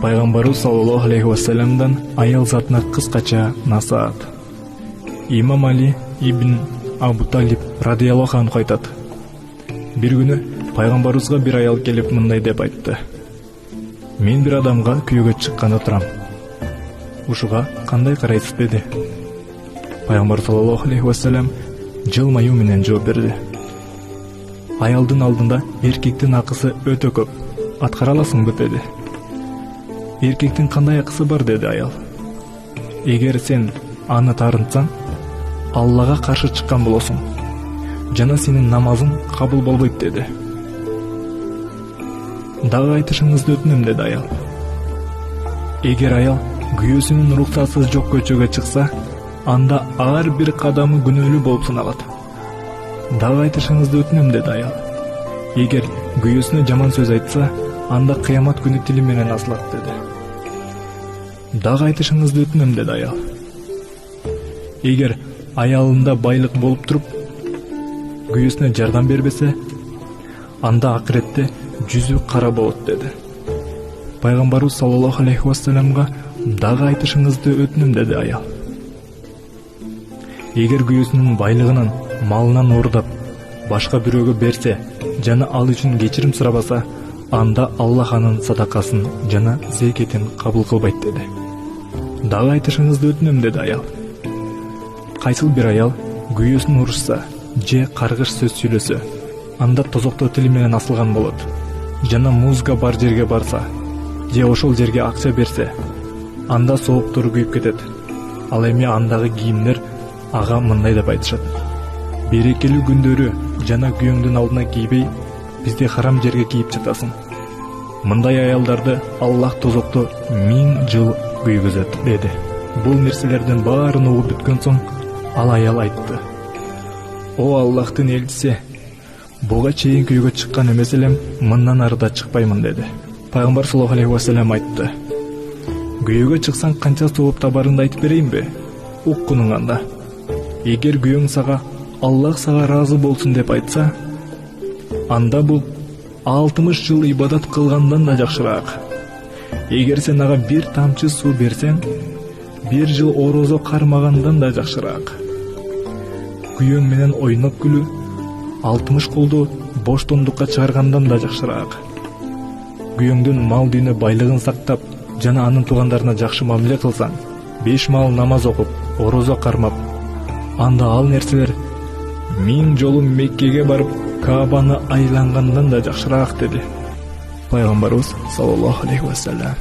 Пайгамбарыбыз саллаллаху алейхи вассаламдан аял затына кыскача насаат. Имам Али ибн Абу Талиб радияллаху анху айтат: бир күнү пайгамбарыбызга бир аял келип мындай деп айтты: мен бир адамга күйөөгө чыкканда турам. Ушуга кандай карайсыз деди. Пайгамбар саллаллаху алейхи вассалам жылмаюу менен жооп берди: аялдын алдында эркектин акысы өтө көп, аткара аласыңбы деди. Эркектин кандай акысы бар деди аял. Эгер сен аны тарынтсаң, Аллага каршы чыккан болосуң, жана сенин намазың кабыл болбойт деди. Дагы айтышыңызды өтүнөм деди аял. Эгер аял күйөөсүнүн уруксатсыз жок көчөгө чыкса, анда ар бир кадамы күнөөлүү болуп саналат. Дагы айтышыңызды өтүнөм деди аял. Эгер күйөөсүнө жаман сөз айтса, анда кыямат күнү тили менен асылат деди. Дагы айтышыңызды өтүнөм деди аял. Эгер аялында байлык болуп туруп, күйөөсүнө жардам бербесе, анда акыретте жүзү кара болот деди. Пайгамбарыбыз саллаллаху алейхи вассаламга дагы айтышыңызды өтүнөм деди аял. Эгер күйөөсүнүн байлыгынан, малынан оордап, башка бирөөгө берсе, жана ал үчүн кечирим сурабаса, анда Аллах анын садакасын жана зекетин кабыл кылбайт деди. Дагы айтышыңызды өтүнөм деди аял. Кайсыл бир аял күйөөсүн урушса же каргыш сөз сүйлөсө, анда тозокто тили менен асылган болот. Жана музыка бар жерге барса, же ошол жерге акча берсе, анда сооптору күйүп кетет. Ал эми андагы кийимдер ага мындай деп айтышат: берекелүү күндөрү жана күйөөңдүн алдына кийбей, бизди харам жерге кийип жатасың. Мындай аялдарды Аллах тозокто 1000 жыл күйгүзөт деди. Бул нерселердин баарын угуп бүткөн соң, ал аял айтты: о Аллахтын элчиси, буга чейин күйгө чыккан эмес элем, мындан ары да чыкпаймын деди. Пайгамбар саллаллаху алейхи вассалам айтты: күйөөгө чыксаң канча сооп табарыңды айтып берейинби? Уккунуң анда. Эгер күйөөң сага Аллах сага ыраазы болсун деп айтса, анда бул 60 жыл ибадат кылгандан да жакшыраак. Эгер сен ага бир тамчы суу берсең, 1 жыл орозо кармагандан да жакшыраак. Күйөөң менен ойноп күлүү 60 кулду боштондукка чыгаргандан да жакшыраак. Күйөөңдүн мал дүйнө байлыгын сактап, жана анын туугандарына жакшы мамиле кылсаң, 5 мал намаз окуп, орозо кармап, анда ал нерселер 1000 жолу Меккеге барып, Каабаны айлангандан да жакшыраак деди Пайгамбарыбыз саллаллаху алейхи вассалам.